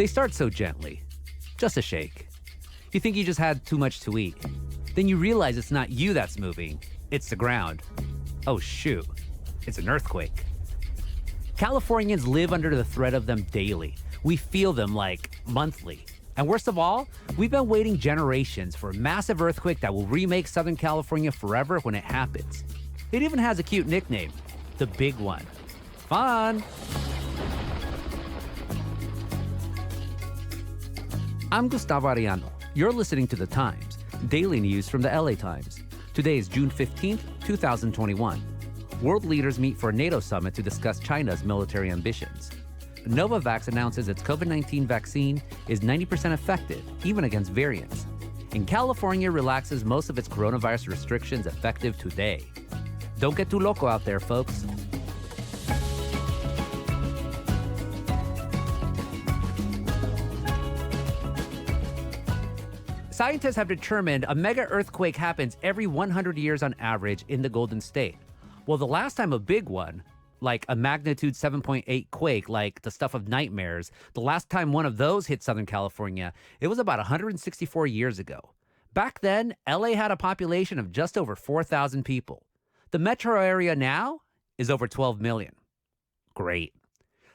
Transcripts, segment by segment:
They start so gently. Just a shake. You think you just had too much to eat. Then you realize it's not you that's moving, it's the ground. Oh shoot, it's an earthquake. Californians live under the threat of them daily. We feel them like monthly. And worst of all, we've been waiting generations for a massive earthquake that will remake Southern California forever when it happens. It even has a cute nickname, the Big One. Fun! I'm Gustavo Arellano. You're listening to The Times, daily news from the LA Times. Today is June 15th, 2021. World leaders meet for a NATO summit to discuss China's military ambitions. Novavax announces its COVID-19 vaccine is 90% effective, even against variants. And California relaxes most of its coronavirus restrictions effective today. Don't get too loco out there, folks. Scientists have determined a mega earthquake happens every 100 years on average in the Golden State. Well, the last time a big one, like a magnitude 7.8 quake, like the stuff of nightmares, the last time one of those hit Southern California, it was about 164 years ago. Back then, LA had a population of just over 4,000 people. The metro area now is over 12 million. Great.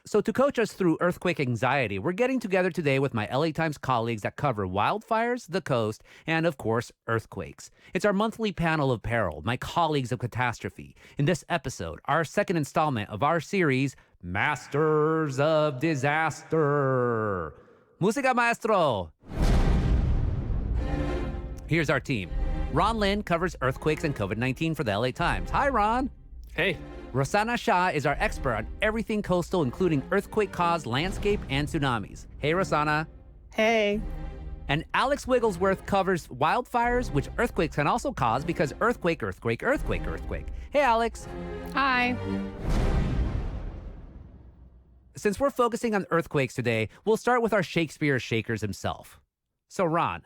So to coach us through earthquake anxiety, we're getting together today with my LA Times colleagues that cover wildfires, the coast, and of course, earthquakes. It's our monthly panel of peril, my colleagues of catastrophe. In this episode, our second installment of our series, Masters of Disaster. Música, maestro! Here's our team. Ron Lin covers earthquakes and COVID-19 for the LA Times. Hi, Ron. Hey. Rosanna Xia is our expert on everything coastal, including earthquake-caused landscape and tsunamis. Hey, Rosanna. Hey. And Alex Wigglesworth covers wildfires, which earthquakes can also cause because earthquake. Hey, Alex. Hi. Since we're focusing on earthquakes today, we'll start with our Shakespeare shakers himself. So, Ron,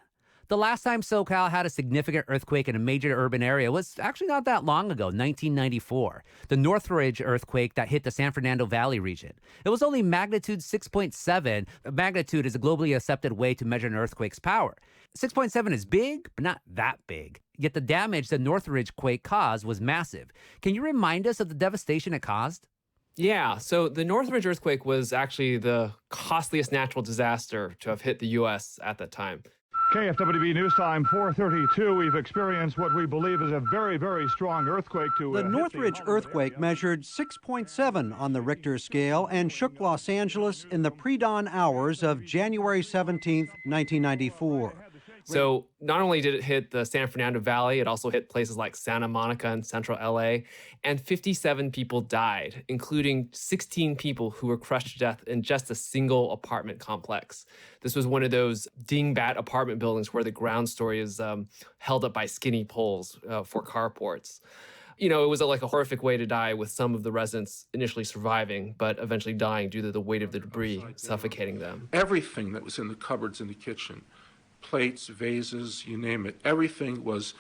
the last time SoCal had a significant earthquake in a major urban area was actually not that long ago, 1994. The Northridge earthquake that hit the San Fernando Valley region. It was only magnitude 6.7. Magnitude is a globally accepted way to measure an earthquake's power. 6.7 is big, but not that big. Yet the damage the Northridge quake caused was massive. Can you remind us of the devastation it caused? Yeah, so the Northridge earthquake was actually the costliest natural disaster to have hit the U.S. at that time. KFWB News Time 4:32. We've experienced what we believe is a very, very strong earthquake. The Northridge earthquake measured 6.7 on the Richter scale and shook Los Angeles in the pre-dawn hours of January 17, 1994. So not only did it hit the San Fernando Valley, it also hit places like Santa Monica and central LA, and 57 people died, including 16 people who were crushed to death in just a single apartment complex. This was one of those dingbat apartment buildings where the ground story is held up by skinny poles for carports. You know, it was like a horrific way to die, with some of the residents initially surviving, but eventually dying due to the weight of the debris suffocating them. Everything that was in the cupboards in the kitchen, plates, vases, you name it, everything was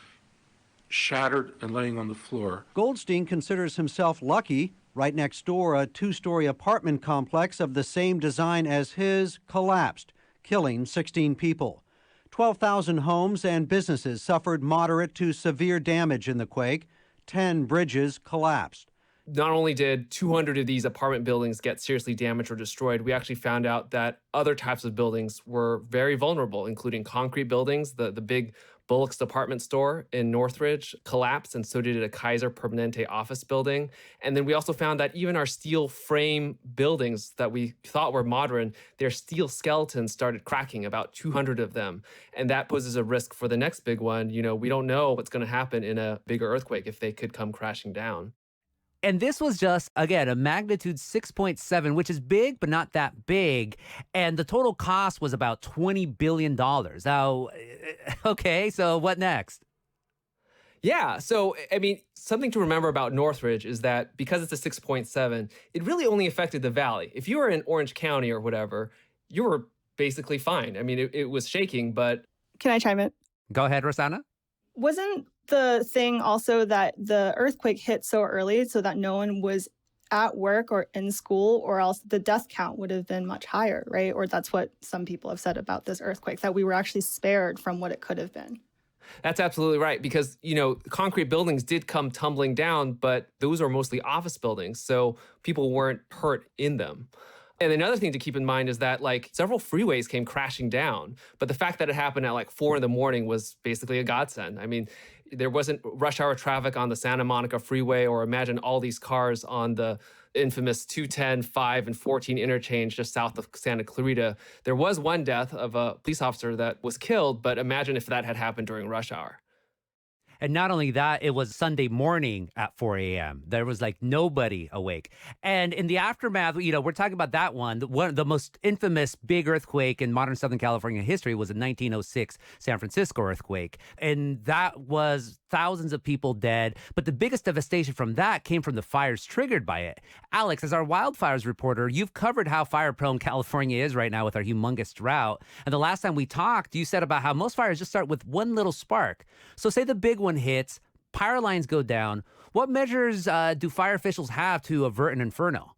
shattered and laying on the floor. Goldstein considers himself lucky. Right next door, a two-story apartment complex of the same design as his collapsed, killing 16 people. 12,000 homes and businesses suffered moderate to severe damage in the quake. 10 bridges collapsed. Not only did 200 of these apartment buildings get seriously damaged or destroyed, we actually found out that other types of buildings were very vulnerable, including concrete buildings. The big Bullock's department store in Northridge collapsed, and so did a Kaiser Permanente office building. And then we also found that even our steel frame buildings that we thought were modern, their steel skeletons started cracking, about 200 of them. And that poses a risk for the next big one. You know, we don't know what's going to happen in a bigger earthquake if they could come crashing down. And this was just, again, a magnitude 6.7, which is big, but not that big. And the total cost was about $20 billion. Now, okay, so what next? Yeah, so, I mean, something to remember about Northridge is that because it's a 6.7, it really only affected the valley. If you were in Orange County or whatever, you were basically fine. I mean, it was shaking, but... Can I chime in? Go ahead, Rosanna. Wasn't the thing also that the earthquake hit so early so that no one was at work or in school, or else the death count would have been much higher, right? Or that's what some people have said about this earthquake, that we were actually spared from what it could have been. That's absolutely right, because, concrete buildings did come tumbling down, but those are mostly office buildings, so people weren't hurt in them. And another thing to keep in mind is that several freeways came crashing down, but the fact that it happened at 4 a.m. was basically a godsend. I mean, there wasn't rush hour traffic on the Santa Monica freeway, or imagine all these cars on the infamous 210, 5, and 14 interchange just south of Santa Clarita. There was one death of a police officer that was killed, but imagine if that had happened during rush hour. And not only that, it was Sunday morning at 4 a.m. There was nobody awake. And in the aftermath, we're talking about that one. The most infamous big earthquake in modern Southern California history was the 1906 San Francisco earthquake. And that was thousands of people dead. But the biggest devastation from that came from the fires triggered by it. Alex, as our wildfires reporter, you've covered how fire-prone California is right now with our humongous drought. And the last time we talked, you said about how most fires just start with one little spark. So say the big one hits, power lines go down. What measures do fire officials have to avert an inferno?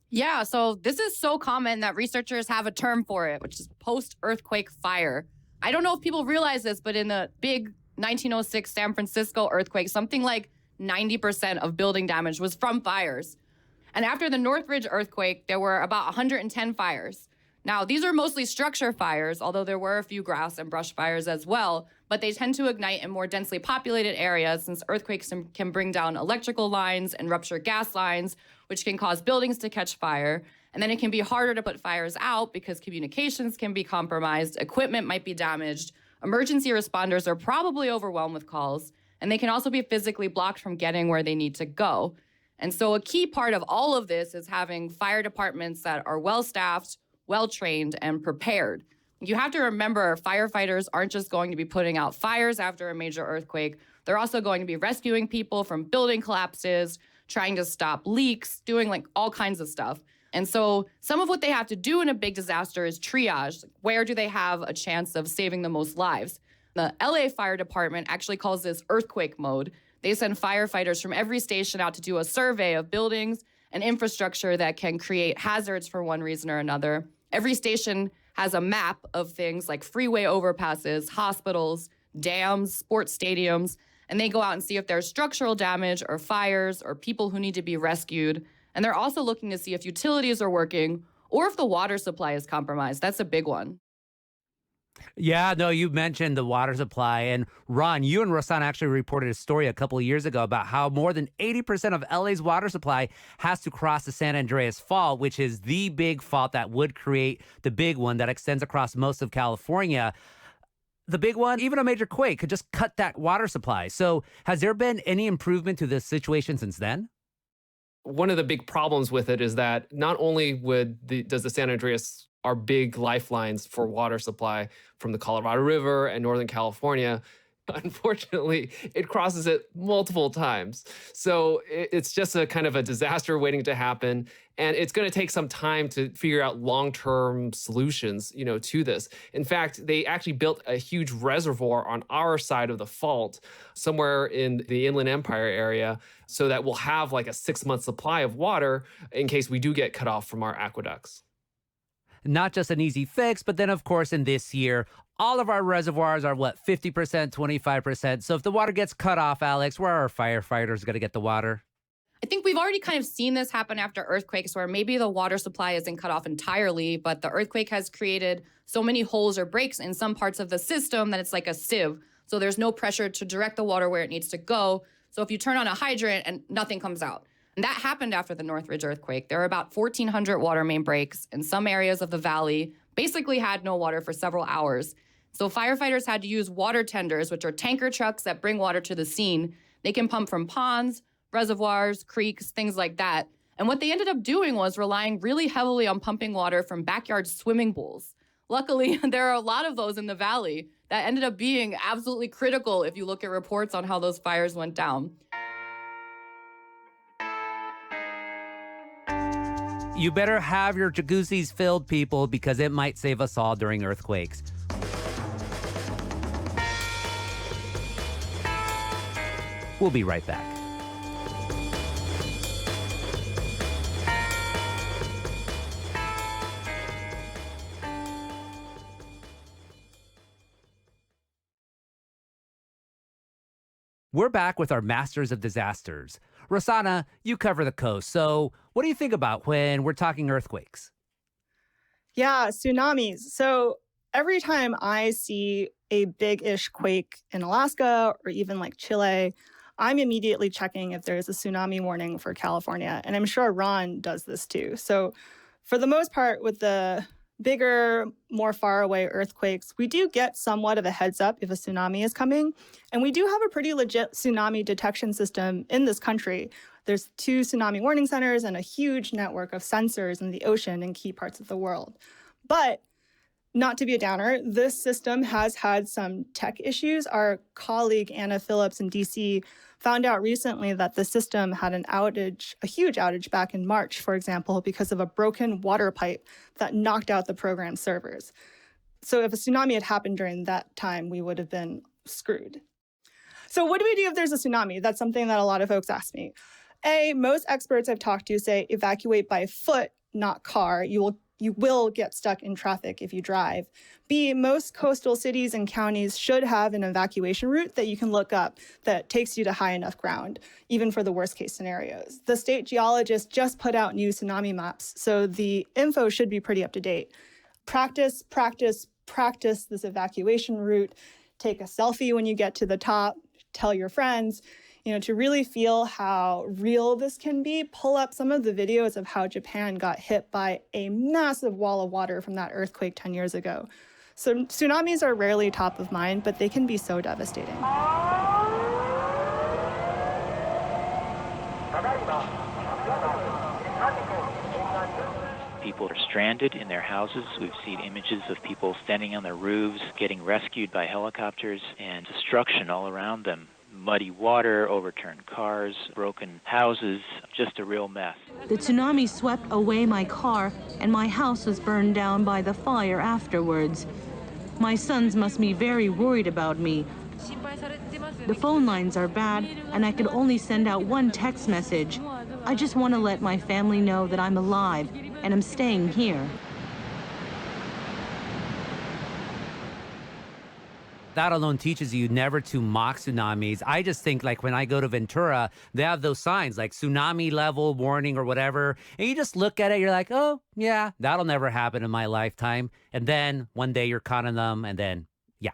Yeah, so this is so common that researchers have a term for it, which is post-earthquake fire. I don't know if people realize this, but in the big 1906 San Francisco earthquake, something like 90% of building damage was from fires. And after the Northridge earthquake, there were about 110 fires. Now, these are mostly structure fires, although there were a few grass and brush fires as well, but they tend to ignite in more densely populated areas since earthquakes can bring down electrical lines and rupture gas lines, which can cause buildings to catch fire. And then it can be harder to put fires out because communications can be compromised, equipment might be damaged, emergency responders are probably overwhelmed with calls, and they can also be physically blocked from getting where they need to go. And so a key part of all of this is having fire departments that are well-staffed, well-trained, and prepared. You have to remember, firefighters aren't just going to be putting out fires after a major earthquake. They're also going to be rescuing people from building collapses, trying to stop leaks, doing all kinds of stuff. And so some of what they have to do in a big disaster is triage. Where do they have a chance of saving the most lives? The LA Fire Department actually calls this earthquake mode. They send firefighters from every station out to do a survey of buildings and infrastructure that can create hazards for one reason or another. Every station has a map of things like freeway overpasses, hospitals, dams, sports stadiums, and they go out and see if there's structural damage or fires or people who need to be rescued. And they're also looking to see if utilities are working or if the water supply is compromised. That's a big one. Yeah, no, you mentioned the water supply. And Ron, you and Rosanna actually reported a story a couple of years ago about how more than 80% of LA's water supply has to cross the San Andreas Fault, which is the big fault that would create the big one that extends across most of California. The big one, even a major quake, could just cut that water supply. So has there been any improvement to this situation since then? One of the big problems with it is that not only does the San Andreas are big lifelines for water supply from the Colorado River and Northern California, unfortunately, it crosses it multiple times. So it's just a kind of a disaster waiting to happen. And it's going to take some time to figure out long-term solutions, to this. In fact, they actually built a huge reservoir on our side of the fault, somewhere in the Inland Empire area, so that we'll have a 6-month supply of water in case we do get cut off from our aqueducts. Not just an easy fix, but then, of course, in this year, all of our reservoirs are, 50%, 25%. So if the water gets cut off, Alex, where are our firefighters going to get the water? I think we've already kind of seen this happen after earthquakes where maybe the water supply isn't cut off entirely, but the earthquake has created so many holes or breaks in some parts of the system that it's like a sieve. So there's no pressure to direct the water where it needs to go. So if you turn on a hydrant and nothing comes out. And that happened after the Northridge earthquake. There were about 1,400 water main breaks, and some areas of the valley basically had no water for several hours. So firefighters had to use water tenders, which are tanker trucks that bring water to the scene. They can pump from ponds, reservoirs, creeks, things like that. And what they ended up doing was relying really heavily on pumping water from backyard swimming pools. Luckily, there are a lot of those in the valley that ended up being absolutely critical if you look at reports on how those fires went down. You better have your jacuzzis filled, people, because it might save us all during earthquakes. We'll be right back. We're back with our masters of disasters. Rosanna, you cover the coast. So what do you think about when we're talking earthquakes? Yeah, tsunamis. So every time I see a big-ish quake in Alaska or even like Chile, I'm immediately checking if there's a tsunami warning for California. And I'm sure Ron does this too. So for the most part, with the bigger, more far away earthquakes, we do get somewhat of a heads up if a tsunami is coming. And we do have a pretty legit tsunami detection system in this country. There's 2 tsunami warning centers and a huge network of sensors in the ocean in key parts of the world. But not to be a downer, this system has had some tech issues. Our colleague Anna Phillips in DC found out recently that the system had an outage, a huge outage back in March, for example, because of a broken water pipe that knocked out the program's servers. So if a tsunami had happened during that time, we would have been screwed. So what do we do if there's a tsunami? That's something that a lot of folks ask me. Most experts I've talked to say evacuate by foot, not car. You will get stuck in traffic if you drive. B, most coastal cities and counties should have an evacuation route that you can look up that takes you to high enough ground, even for the worst case scenarios. The state geologist just put out new tsunami maps, so the info should be pretty up to date. Practice this evacuation route. Take a selfie when you get to the top. Tell your friends. To really feel how real this can be, pull up some of the videos of how Japan got hit by a massive wall of water from that earthquake 10 years ago. So tsunamis are rarely top of mind, but they can be so devastating. People are stranded in their houses. We've seen images of people standing on their roofs, getting rescued by helicopters, and destruction all around them. Muddy water, overturned cars, broken houses, just a real mess. The tsunami swept away my car, and my house was burned down by the fire afterwards. My sons must be very worried about me. The phone lines are bad, and I could only send out one text message. I just want to let my family know that I'm alive, and I'm staying here. That alone teaches you never to mock tsunamis. I just think like when I go to Ventura, they have those signs like tsunami level warning or whatever. And you just look at it, you're like, oh, yeah, that'll never happen in my lifetime. And then one day you're caught in them and then, yeah.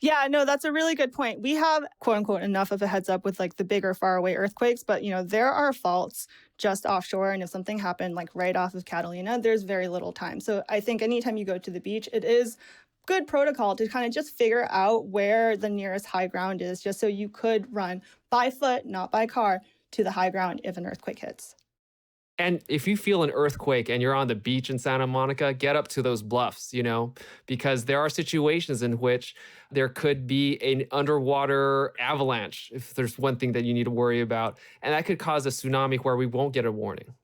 Yeah, no, that's a really good point. We have, quote unquote, enough of a heads up with like the bigger faraway earthquakes, but there are faults just offshore. And if something happened like right off of Catalina, there's very little time. So I think anytime you go to the beach, it is good protocol to kind of just figure out where the nearest high ground is, just so you could run by foot, not by car, to the high ground if an earthquake hits. And if you feel an earthquake and you're on the beach in Santa Monica, get up to those bluffs, because there are situations in which there could be an underwater avalanche, if there's one thing that you need to worry about. And that could cause a tsunami where we won't get a warning.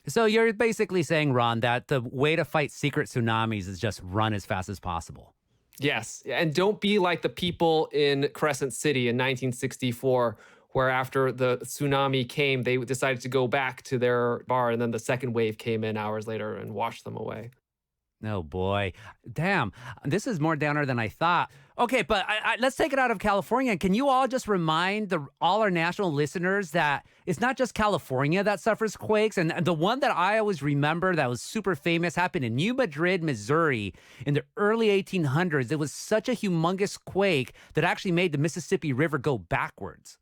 So you're basically saying, Ron, that the way to fight secret tsunamis is just run as fast as possible. Yes. And don't be like the people in Crescent City in 1964, where after the tsunami came, they decided to go back to their bar. And then the second wave came in hours later and washed them away. Oh, boy. Damn. This is more downer than I thought. Okay, but let's take it out of California. Can you all just remind all our national listeners that it's not just California that suffers quakes? And the one that I always remember that was super famous happened in New Madrid, Missouri in the early 1800s. It was such a humongous quake that actually made the Mississippi River go backwards.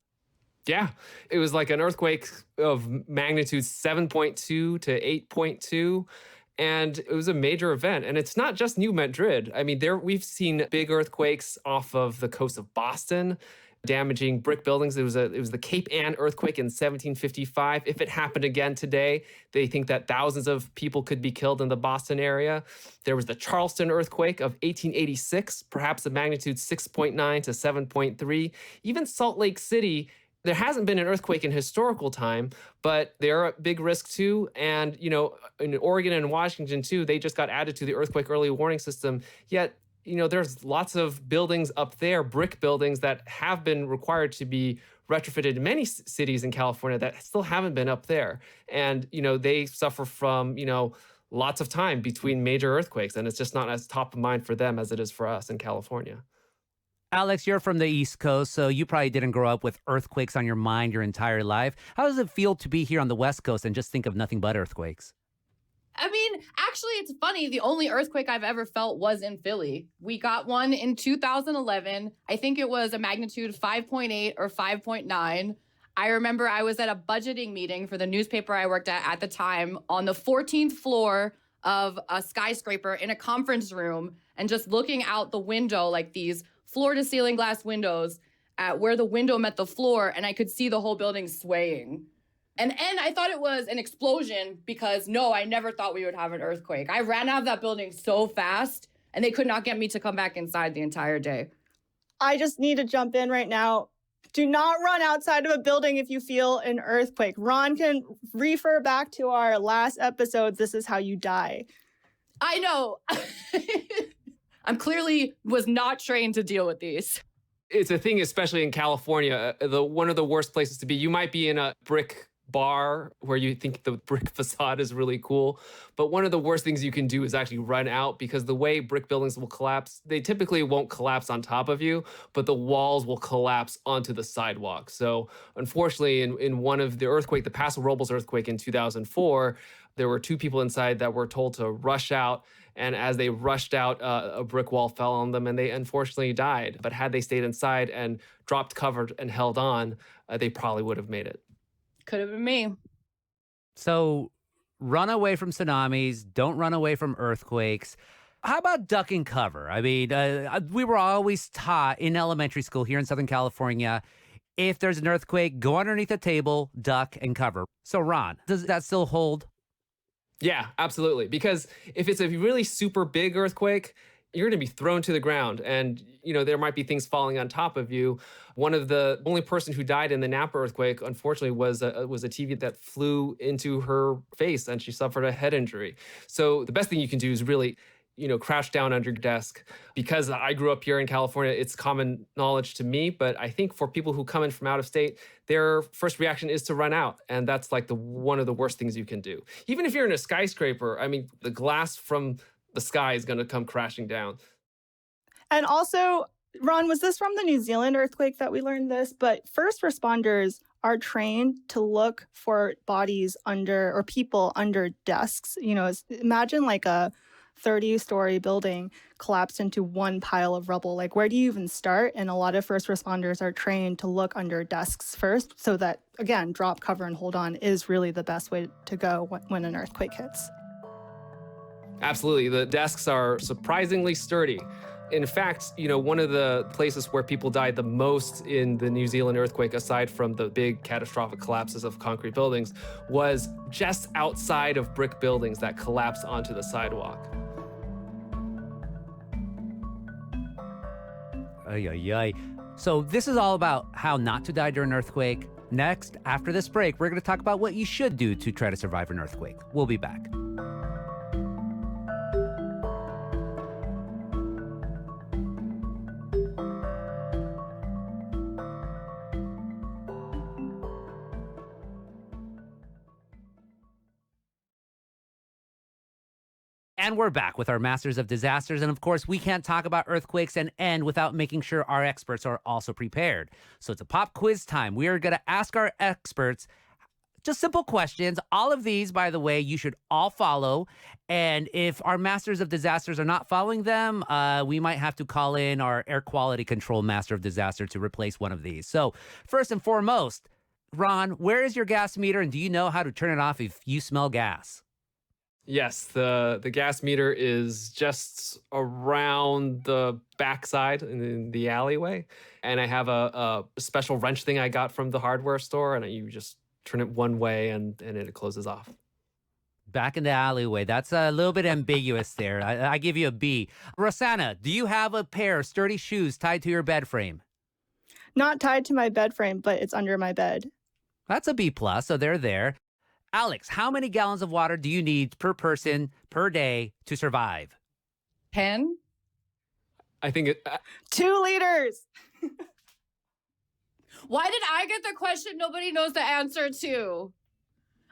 Yeah, it was like an earthquake of magnitude 7.2 to 8.2. And it was a major event. And it's not just New Madrid. I mean, we've seen big earthquakes off of the coast of Boston, damaging brick buildings. It was the Cape Ann earthquake in 1755. If it happened again today, they think that thousands of people could be killed in the Boston area. There was the Charleston earthquake of 1886, perhaps a magnitude 6.9 to 7.3. Even Salt Lake City, there hasn't been an earthquake in historical time, but they're a big risk too. And, in Oregon and Washington too, they just got added to the earthquake early warning system. Yet, there's lots of buildings up there, brick buildings that have been required to be retrofitted in many cities in California that still haven't been up there. And, they suffer from, lots of time between major earthquakes. And it's just not as top of mind for them as it is for us in California. Alex, you're from the East Coast, so you probably didn't grow up with earthquakes on your mind your entire life. How does it feel to be here on the West Coast and just think of nothing but earthquakes? I mean, actually, it's funny. The only earthquake I've ever felt was in Philly. We got one in 2011. I think it was a magnitude 5.8 or 5.9. I remember I was at a budgeting meeting for the newspaper I worked at the time on the 14th floor of a skyscraper in a conference room and just looking out the window, like these floor to ceiling glass windows at where the window met the floor, and I could see the whole building swaying. And I thought it was an explosion because, no, I never thought we would have an earthquake. I ran out of that building so fast, and they could not get me to come back inside the entire day. I just need to jump in right now. Do not run outside of a building if you feel an earthquake. Ron can refer back to our last episode, This Is How You Die. I know. I'm clearly was not trained to deal with these. It's a thing, especially in California, one of the worst places to be. You might be in a brick bar where you think the brick facade is really cool, but one of the worst things you can do is actually run out, because the way brick buildings will collapse, they typically won't collapse on top of you, but the walls will collapse onto the sidewalk. So unfortunately, in one of the Paso Robles earthquake in 2004, there were 2 people inside that were told to rush out. And as they rushed out, a brick wall fell on them and they unfortunately died. But had they stayed inside and dropped cover and held on, they probably would have made it. Could have been me. So run away from tsunamis. Don't run away from earthquakes. How about duck and cover? I mean, we were always taught in elementary school here in Southern California, if there's an earthquake, go underneath a table, duck, and cover. So Ron, does that still hold? Yeah, absolutely. Because if it's a really super big earthquake, you're going to be thrown to the ground, and there might be things falling on top of you. One of the only person who died in the Napa earthquake, unfortunately, was a TV that flew into her face, and she suffered a head injury. So the best thing you can do is really, crouch down under your desk. Because I grew up here in California, it's common knowledge to me, but I think for people who come in from out of state, their first reaction is to run out, and that's like one of the worst things you can do. Even if you're in a skyscraper, I mean, the glass from the sky is going to come crashing down. And also, Ron, was this from the New Zealand earthquake that we learned this? But first responders are trained to look for bodies under, or people under desks. Imagine like a 30-story building collapsed into one pile of rubble. Like, where do you even start? And a lot of first responders are trained to look under desks first, so that, again, drop, cover, and hold on is really the best way to go when an earthquake hits. Absolutely. The desks are surprisingly sturdy. In fact, one of the places where people died the most in the New Zealand earthquake, aside from the big catastrophic collapses of concrete buildings, was just outside of brick buildings that collapsed onto the sidewalk. Ay, ay, ay. So this is all about how not to die during an earthquake. Next, after this break, we're going to talk about what you should do to try to survive an earthquake. We'll be back. And we're back with our Masters of Disasters. And of course, we can't talk about earthquakes and end without making sure our experts are also prepared. So it's a pop quiz time. We are going to ask our experts just simple questions. All of these, by the way, you should all follow. And if our Masters of Disasters are not following them, we might have to call in our air quality control Master of Disaster to replace one of these. So first and foremost, Ron, where is your gas meter? And do you know how to turn it off if you smell gas? Yes, the gas meter is just around the backside in the alleyway. And I have a special wrench thing I got from the hardware store, and you just turn it one way and it closes off. Back in the alleyway. That's a little bit ambiguous there. I give you a B. Rosanna, do you have a pair of sturdy shoes tied to your bed frame? Not tied to my bed frame, but it's under my bed. That's a B+, so they're there. Alex, how many gallons of water do you need per person per day to survive? 10? I think 2 liters. Why did I get the question nobody knows the answer to?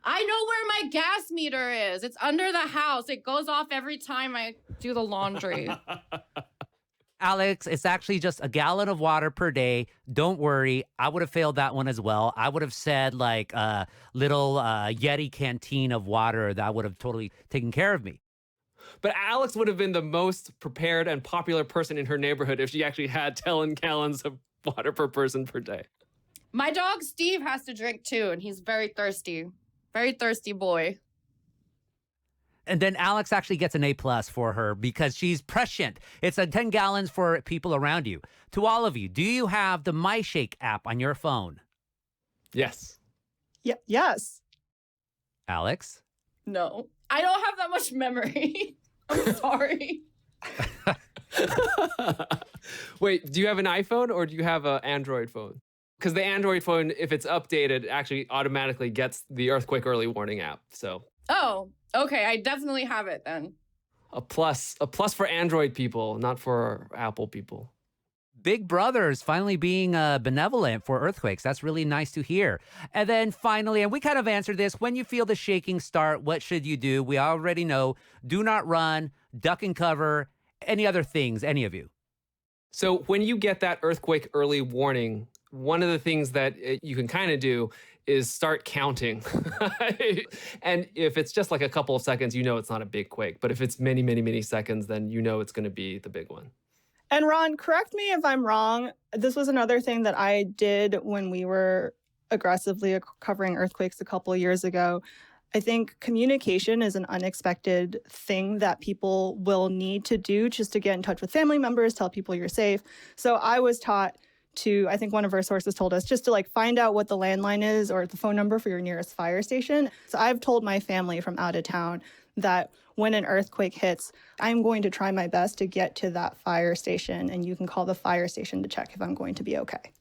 I know where my gas meter is. It's under the house. It goes off every time I do the laundry. Alex, it's actually just a gallon of water per day. Don't worry. I would have failed that one as well. I would have said like a little Yeti canteen of water. That would have totally taken care of me. But Alex would have been the most prepared and popular person in her neighborhood if she actually had 10 gallons of water per person per day. My dog Steve has to drink too, and he's very thirsty. Very thirsty boy. And then Alex actually gets an A+ for her because she's prescient. It's a 10 gallons for people around you. To all of you, do you have the MyShake app on your phone? Yes. Yes. Alex? No. I don't have that much memory. I'm sorry. Wait, do you have an iPhone or do you have an Android phone? Because the Android phone, if it's updated, actually automatically gets the earthquake early warning app. So. Oh, okay. I definitely have it then. A plus for Android people, not for Apple people. Big Brother's finally being benevolent for earthquakes. That's really nice to hear. And then finally, and we kind of answered this, when you feel the shaking start, what should you do? We already know, do not run, duck and cover, any other things, any of you? So when you get that earthquake early warning, one of the things that you can kind of do is start counting. And if it's just like a couple of seconds, you know it's not a big quake. But if it's many, many, many seconds, then you know it's going to be the big one. And Ron, correct me if I'm wrong. This was another thing that I did when we were aggressively covering earthquakes a couple of years ago. I think communication is an unexpected thing that people will need to do just to get in touch with family members, tell people you're safe. So I was taught to, I think one of our sources told us, just to like find out what the landline is or the phone number for your nearest fire station. So I've told my family from out of town that when an earthquake hits, I'm going to try my best to get to that fire station, and you can call the fire station to check if I'm going to be okay.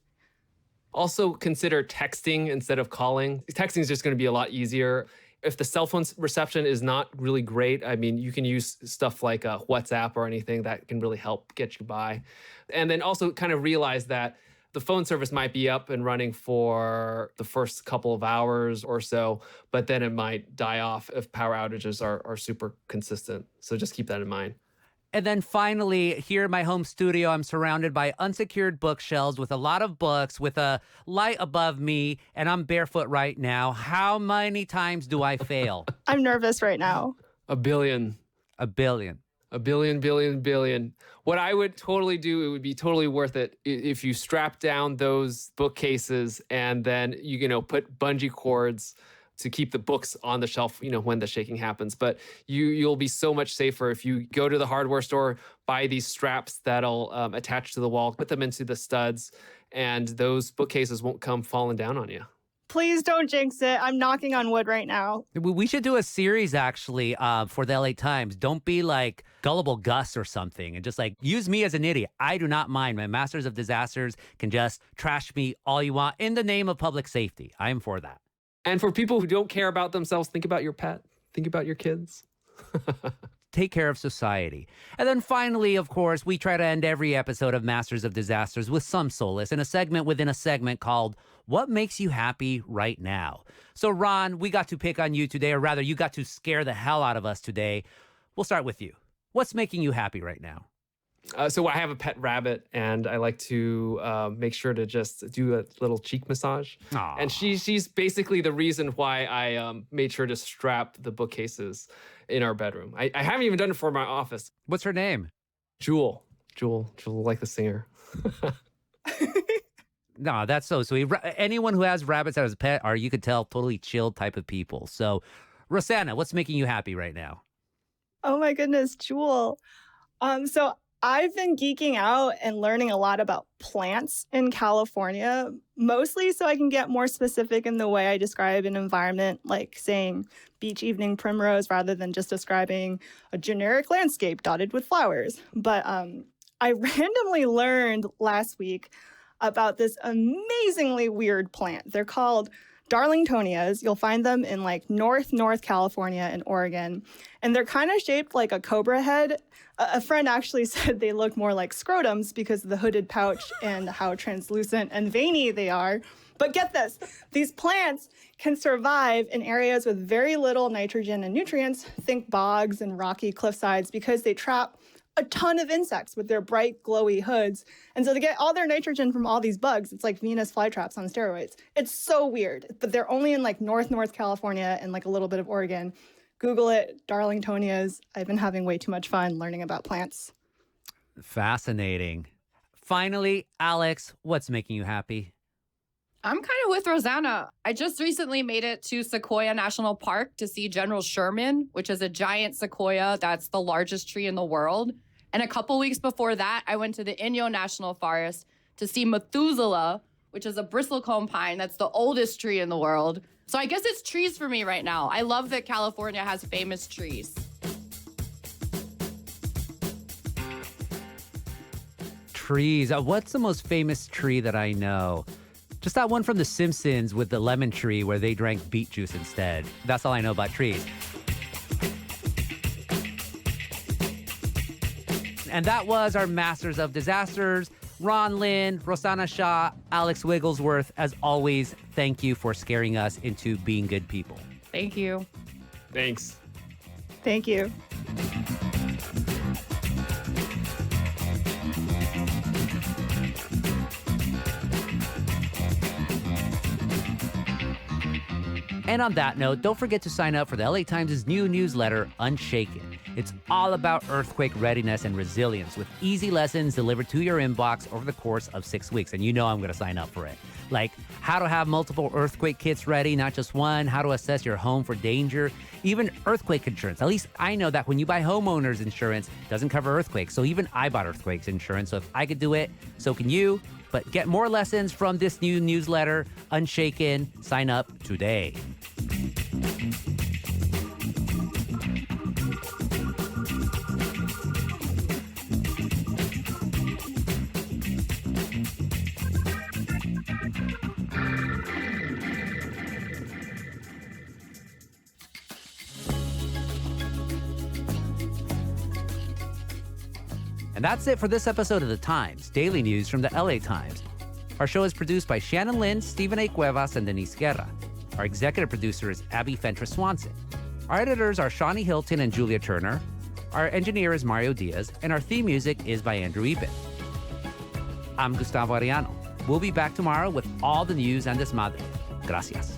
Also consider texting instead of calling. Texting is just going to be a lot easier. If the cell phone reception is not really great, I mean, you can use stuff like WhatsApp or anything that can really help get you by. And then also kind of realize that the phone service might be up and running for the first couple of hours or so, but then it might die off if power outages are super consistent. So just keep that in mind. And then finally, here in my home studio, I'm surrounded by unsecured bookshelves with a lot of books, with a light above me, and I'm barefoot right now. How many times do I fail? I'm nervous right now. A billion. A billion. A billion, billion, billion. What I would totally do, it would be totally worth it if you strap down those bookcases and then you put bungee cords to keep the books on the shelf, when the shaking happens. But you'll be so much safer if you go to the hardware store, buy these straps that'll attach to the wall, put them into the studs, and those bookcases won't come falling down on you. Please don't jinx it. I'm knocking on wood right now. We should do a series, actually, for the LA Times. Don't be like Gullible Gus or something and just like use me as an idiot. I do not mind. My Masters of Disasters can just trash me all you want in the name of public safety. I am for that. And for people who don't care about themselves, think about your pet. Think about your kids. Take care of society. And then finally, of course, we try to end every episode of Masters of Disasters with some solace in a segment within a segment called What Makes You Happy Right Now? So, Ron, we got to pick on you today, or rather, you got to scare the hell out of us today. We'll start with you. What's making you happy right now? So I have a pet rabbit, and I like to make sure to just do a little cheek massage. Aww. And she's basically the reason why I made sure to strap the bookcases in our bedroom. I haven't even done it for my office. What's her name? Jewel, like the singer. No, that's so sweet. Anyone who has rabbits as a pet are, you could tell, totally chilled type of people. So, Rosanna, what's making you happy right now? Oh my goodness, Jewel. So I've been geeking out and learning a lot about plants in California, mostly so I can get more specific in the way I describe an environment, like saying beach evening primrose rather than just describing a generic landscape dotted with flowers. But I randomly learned last week about this amazingly weird plant. They're called Darlingtonias. You'll find them in like North California and Oregon. And they're kind of shaped like a cobra head. A friend actually said they look more like scrotums because of the hooded pouch and how translucent and veiny they are. But get this, these plants can survive in areas with very little nitrogen and nutrients, think bogs and rocky cliffsides, because they trap a ton of insects with their bright, glowy hoods. And so they get all their nitrogen from all these bugs. It's like Venus flytraps on steroids. It's so weird, but they're only in like North California and like a little bit of Oregon. Google it, Darlingtonias. I've been having way too much fun learning about plants. Fascinating. Finally, Alex, what's making you happy? I'm kind of with Rosanna. I just recently made it to Sequoia National Park to see General Sherman, which is a giant sequoia that's the largest tree in the world. And a couple weeks before that, I went to the Inyo National Forest to see Methuselah, which is a bristlecone pine that's the oldest tree in the world. So I guess it's trees for me right now. I love that California has famous trees. Trees. What's the most famous tree that I know? Just that one from The Simpsons with the lemon tree where they drank beet juice instead. That's all I know about trees. And that was our Masters of Disasters. Ron Lin, Rosanna Xia, Alex Wigglesworth. As always, thank you for scaring us into being good people. Thank you. Thanks. Thank you. And on that note, don't forget to sign up for the LA Times' new newsletter, Unshaken. It's all about earthquake readiness and resilience with easy lessons delivered to your inbox over the course of 6 weeks. And you know I'm going to sign up for it. Like how to have multiple earthquake kits ready, not just one, how to assess your home for danger, even earthquake insurance. At least I know that when you buy homeowners insurance, it doesn't cover earthquakes. So even I bought earthquakes insurance. So if I could do it, so can you. But get more lessons from this new newsletter, Unshaken. Sign up today. And that's it for this episode of The Times, daily news from the LA Times. Our show is produced by Shannon Lin, Stephen A. Cuevas, and Denise Guerra. Our executive producer is Abby Fentress Swanson. Our editors are Shawnee Hilton and Julia Turner. Our engineer is Mario Diaz, and our theme music is by Andrew Eben. I'm Gustavo Arellano. We'll be back tomorrow with all the news and desmadre. Gracias.